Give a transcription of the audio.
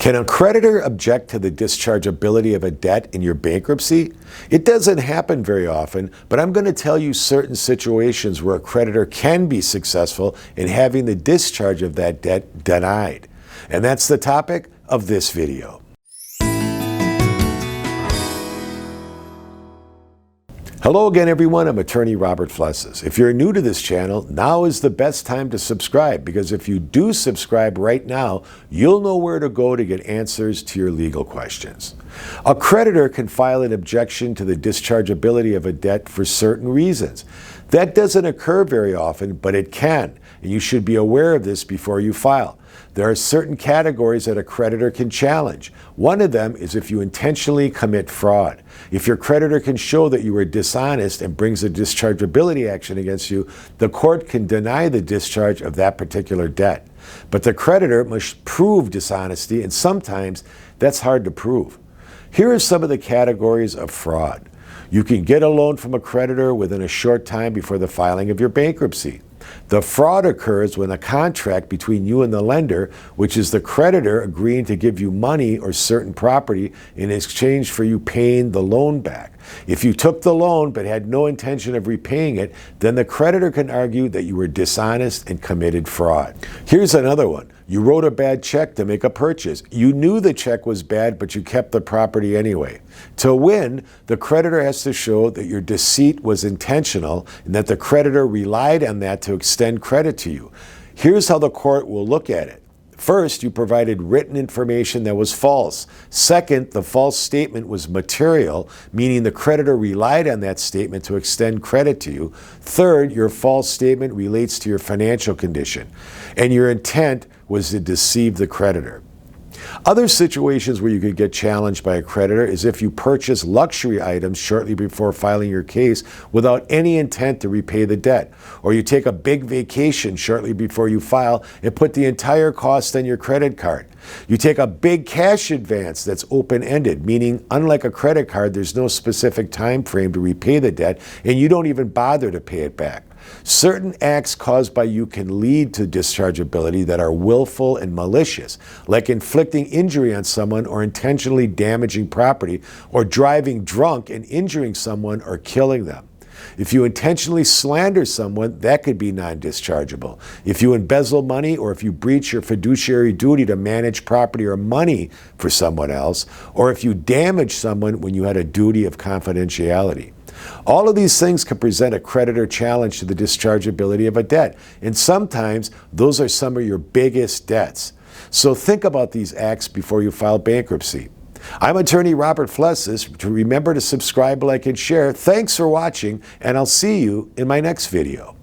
Can a creditor object to the dischargeability of a debt in your bankruptcy? It doesn't happen very often, but I'm going to tell you certain situations where a creditor can be successful in having the discharge of that debt denied. And that's the topic of this video. Hello again, everyone. I'm attorney Robert Flesses. If you're new to this channel, now is the best time to subscribe, because if you do subscribe right now, you'll know where to go to get answers to your legal questions. A creditor can file an objection to the dischargeability of a debt for certain reasons. That doesn't occur very often, but it can, and you should be aware of this before you file. There are certain categories that a creditor can challenge. One of them is if you intentionally commit fraud. If your creditor can show that you were dishonest and brings a dischargeability action against you, the court can deny the discharge of that particular debt. But the creditor must prove dishonesty, and sometimes that's hard to prove. Here are some of the categories of fraud. You can get a loan from a creditor within a short time before the filing of your bankruptcy. The fraud occurs when a contract between you and the lender, which is the creditor agreeing to give you money or certain property in exchange for you paying the loan back. If you took the loan but had no intention of repaying it, then the creditor can argue that you were dishonest and committed fraud. Here's another one. You wrote a bad check to make a purchase. You knew the check was bad, but you kept the property anyway. To win, the creditor has to show that your deceit was intentional and that the creditor relied on that to extend credit to you. Here's how the court will look at it. First, you provided written information that was false. Second, the false statement was material, meaning the creditor relied on that statement to extend credit to you. Third, your false statement relates to your financial condition, and your intent was to deceive the creditor. Other situations where you could get challenged by a creditor is if you purchase luxury items shortly before filing your case without any intent to repay the debt, or you take a big vacation shortly before you file and put the entire cost on your credit card. You take a big cash advance that's open-ended, meaning unlike a credit card, there's no specific time frame to repay the debt, and you don't even bother to pay it back. Certain acts caused by you can lead to dischargeability that are willful and malicious, like inflicting injury on someone or intentionally damaging property, or driving drunk and injuring someone or killing them. If you intentionally slander someone, that could be non-dischargeable. If you embezzle money, or if you breach your fiduciary duty to manage property or money for someone else, or if you damage someone when you had a duty of confidentiality. All of these things can present a creditor challenge to the dischargeability of a debt, and sometimes those are some of your biggest debts. So think about these acts before you file bankruptcy. I'm attorney Robert Flesses. Remember to subscribe, like, and share. Thanks for watching, and I'll see you in my next video.